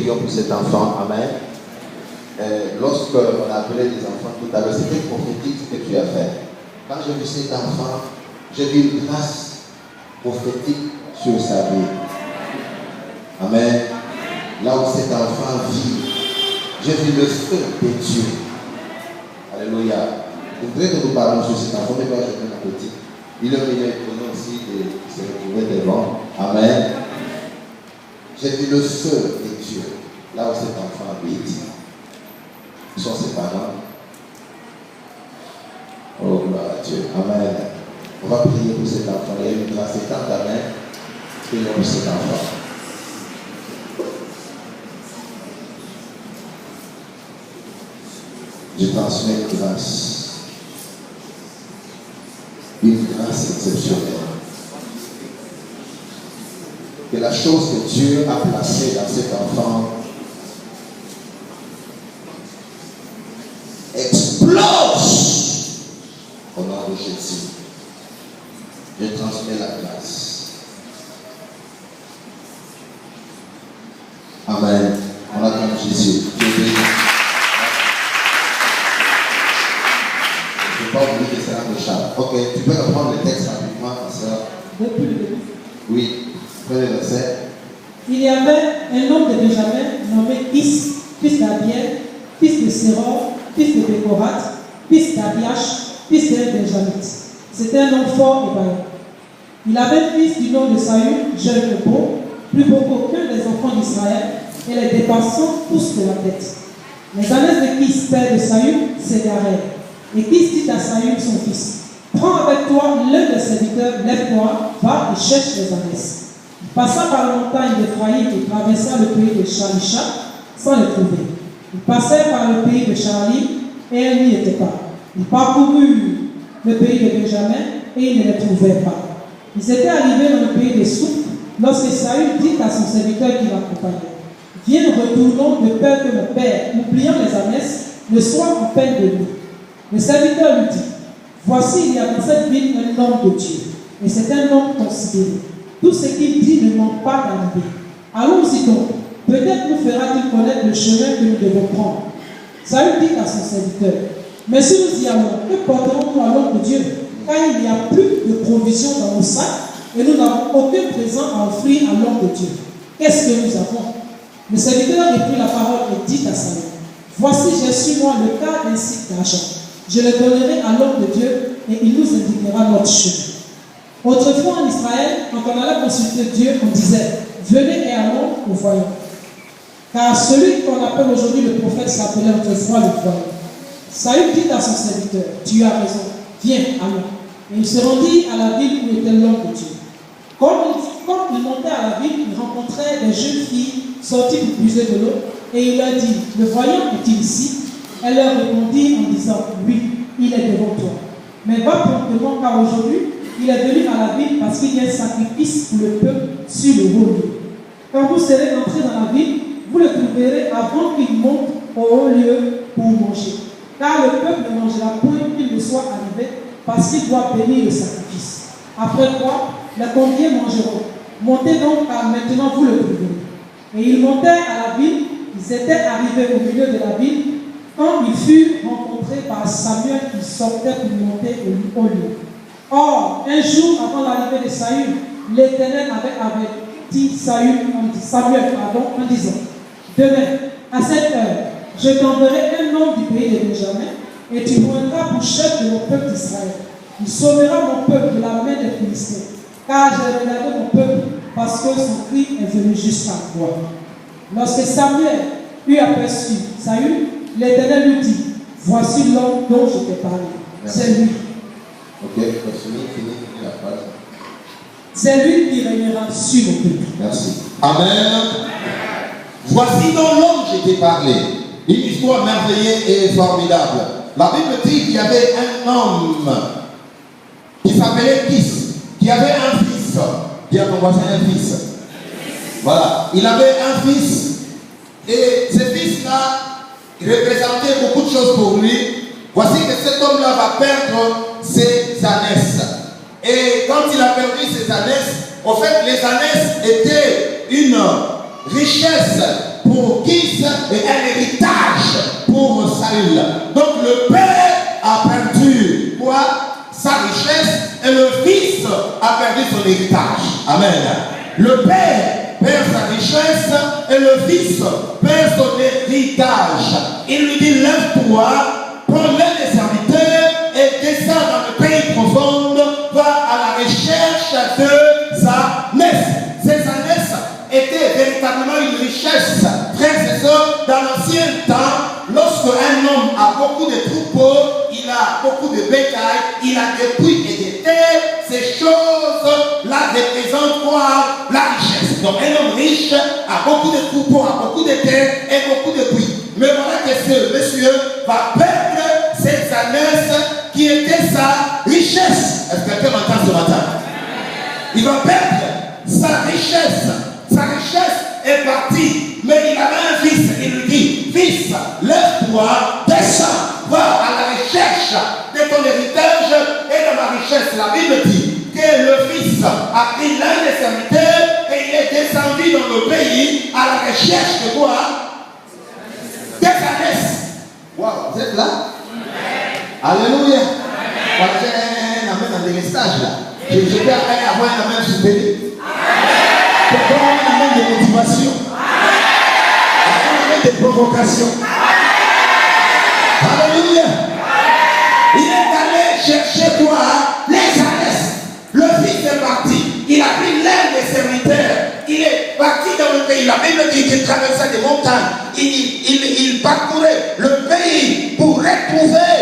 prions pour cet enfant. Amen. Lorsqu'on a appelé des enfants tout à l'heure, c'était prophétique ce que tu as fait. Quand j'ai vu cet enfant, j'ai vu une grâce prophétique sur sa vie. Amen. Là où cet enfant vit, j'ai vu le feu de Dieu. Alléluia. Vous voudrez que nous parlons sur cet enfant, mais pas je vais mon petit. Il est venu aussi de se retrouver devant. Amen. J'ai vu le feu de Dieu. Là où cet enfant habite. Ils sont ses parents. Oh, gloire à Dieu. Amen. On va prier pour cet enfant. Il y a une grâce étante. Amen. Prions pour cet enfant. Je transmets une grâce. Une grâce exceptionnelle. Que la chose que Dieu a placée dans cet enfant explose au nom de Jésus. Je transmets la grâce. Amen. On attend Jésus. Pas oublier que c'est un méchant. Ok, tu peux reprendre le texte rapidement, ma soeur. Depuis le début. Oui, prenez le verset. Il y avait un homme de Benjamin nommé Kis, fils d'Abiel, fils de Séror, fils de Bécorat, fils d'Abiach, fils d'un Benjamite. C'était un homme fort et vaillant. Il avait un fils du nom de Saül, jeune et beau, plus beau qu'aucun des enfants d'Israël, et les dépassant tous de la tête. Les années de Kis, père de Saül, s'égarèrent. Et Kis dit à Saül, son fils, prends avec toi l'un des serviteurs, lève-toi, va et cherche les ânesses. Il passa par la montagne d'Éphraïm et traversa le pays de Shalisha sans les trouver. Il passait par le pays de Charlie et elle n'y était pas. Il parcourut le pays de Benjamin et il ne les trouvait pas. Ils étaient arrivés dans le pays des soupes lorsque Saül dit à son serviteur qui l'accompagnait, viens, retournons de peur que mon père, oubliant les ânesses, ne soit en peine de nous. Le serviteur lui dit, voici, il y a dans cette ville un homme de Dieu, et c'est un homme considéré. Tout ce qu'il dit ne manque pas d'arriver. Allons-y donc, peut-être nous fera-t-il connaître le chemin que nous devons prendre. Saül dit à son serviteur, mais si nous y allons, que porterons-nous à l'homme de Dieu, car il n'y a plus de provisions dans nos sacs, et nous n'avons aucun présent à offrir à l'homme de Dieu. Qu'est-ce que nous avons? Le serviteur reprit la parole et dit à Saül, voici, j'ai sur moi le quart d'un cycle d'argent. Je le donnerai à l'homme de Dieu et il nous indiquera notre chemin. Autrefois en Israël, quand on allait consulter Dieu, on disait, venez et allons au voyant. Car celui qu'on appelle aujourd'hui le prophète s'appelait autrefois le voyant. Saül dit à son serviteur, tu as raison, viens, allons. Et il se rendit à la ville où était l'homme de Dieu. Quand il montait à la ville, il rencontrait des jeunes filles sorties pour puiser de l'eau et il leur dit, le voyant est-il ici? Elle leur répondit en disant, oui, il est devant toi. Mais va promptement, car aujourd'hui, il est venu à la ville parce qu'il y a un sacrifice pour le peuple sur le haut lieu. Quand vous serez entrés dans la ville, vous le trouverez avant qu'il monte au haut lieu pour manger. Car le peuple ne mangera point qu'il ne soit arrivé parce qu'il doit bénir le sacrifice. Après quoi, les conviés mangeront. Montez donc, car maintenant vous le trouverez. Et ils montèrent à la ville, ils étaient arrivés au milieu de la ville, quand ils furent rencontrés par Samuel qui sortait pour monter au lieu. Or, un jour avant l'arrivée de Saül, l'Éternel avait averti Samuel en disant, demain, à cette heure, je t'enverrai un homme du pays de Benjamin, et tu prendras pour chef de mon peuple d'Israël. Il sauvera mon peuple de la main des Philistins, car j'ai regardé mon peuple, parce que son cri est venu jusqu'à moi. Lorsque Samuel eut aperçu Saül, l'Éternel lui dit, voici l'homme dont je t'ai parlé. C'est lui. Ok, continue la phrase. C'est lui qui régnera sur mon peuple. Merci. Amen. Voici donc l'homme que je t'ai parlé. Une histoire merveilleuse et formidable. La Bible dit qu'il y avait un homme qui s'appelait Kis, qui avait un fils. Dis à ton voisin un fils. Voilà. Il avait un fils. Et ce fils-là représentait beaucoup de choses pour lui. Voici que cet homme-là va perdre ses ânesses. Et quand il a perdu ses ânesses, en fait, les ânesses étaient une richesse pour pour Kis et un héritage pour Saül. Donc le père a perdu quoi? Sa richesse, et le fils a perdu son héritage. Amen. Le père perd sa richesse et le fils perd son héritage. Il lui dit, lève-toi, prends l'un des serviteurs et descends dans le pays profond, va à la recherche de sa nièce. Ces ânesses étaient véritablement une richesse. Frères et sœurs, dans l'ancien temps, lorsque un homme a beaucoup de troupeaux, il a beaucoup de bétail, il a des puits et des terres, ces choses-là représentent quoi? La richesse. Donc un homme riche a beaucoup de troupeaux, a beaucoup de terres et beaucoup de puits. Mais voilà que ce monsieur va perdre ces ânesses qui étaient sa richesse. Est-ce que quelqu'un m'entend ce matin? Il va perdre sa richesse. Sa richesse est partie. Mais il avait un fils. Il lui dit, fils, lève-toi, descends, va à la recherche de ton héritage et de ma richesse. La Bible dit que le fils a pris l'un des serviteurs et il est descendu dans le pays à la recherche de quoi? Des ânesses. Waouh, vous êtes là? Alléluia. Voilà, j'ai un amen dans les stages là. Je peux avoir un amen soutenu. Pourquoi un amen de motivation? Un amen de provocation. Alléluia. Il est allé chercher quoi? Les ânesses. Le fils est parti. Il a pris l'un des serviteurs. Il est parti dans le pays. La Bible dit qu'il traversait des montagnes. Il parcourait le pays pour retrouver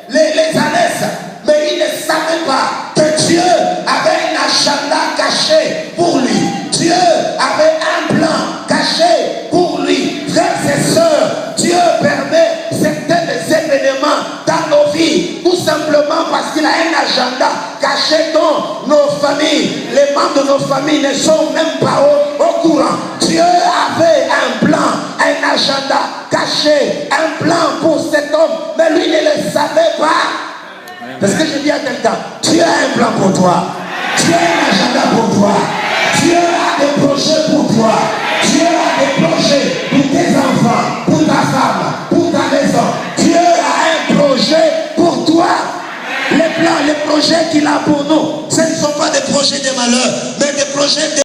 les ânesses. Mais il ne savait pas que Dieu avait un agenda caché pour lui. Dieu avait un plan caché pour lui. Frères et sœurs, Dieu permet certains événements dans nos vies, tout simplement parce qu'il a un agenda caché dans nos familles. Les membres de nos familles ne sont même pas au courant. Dieu avait un plan, un agenda caché, un plan pour cet homme, mais lui ne le savait pas. Parce que je dis à quelqu'un, Dieu a un plan pour toi. Dieu a un agenda pour toi. Dieu a des projets pour toi. Dieu a des projets pour tes enfants, pour ta femme, pour ta maison. Dieu a un projet pour toi. Les plans, les projets qu'il a pour nous, ce ne sont pas des projets de malheur, mais des projets de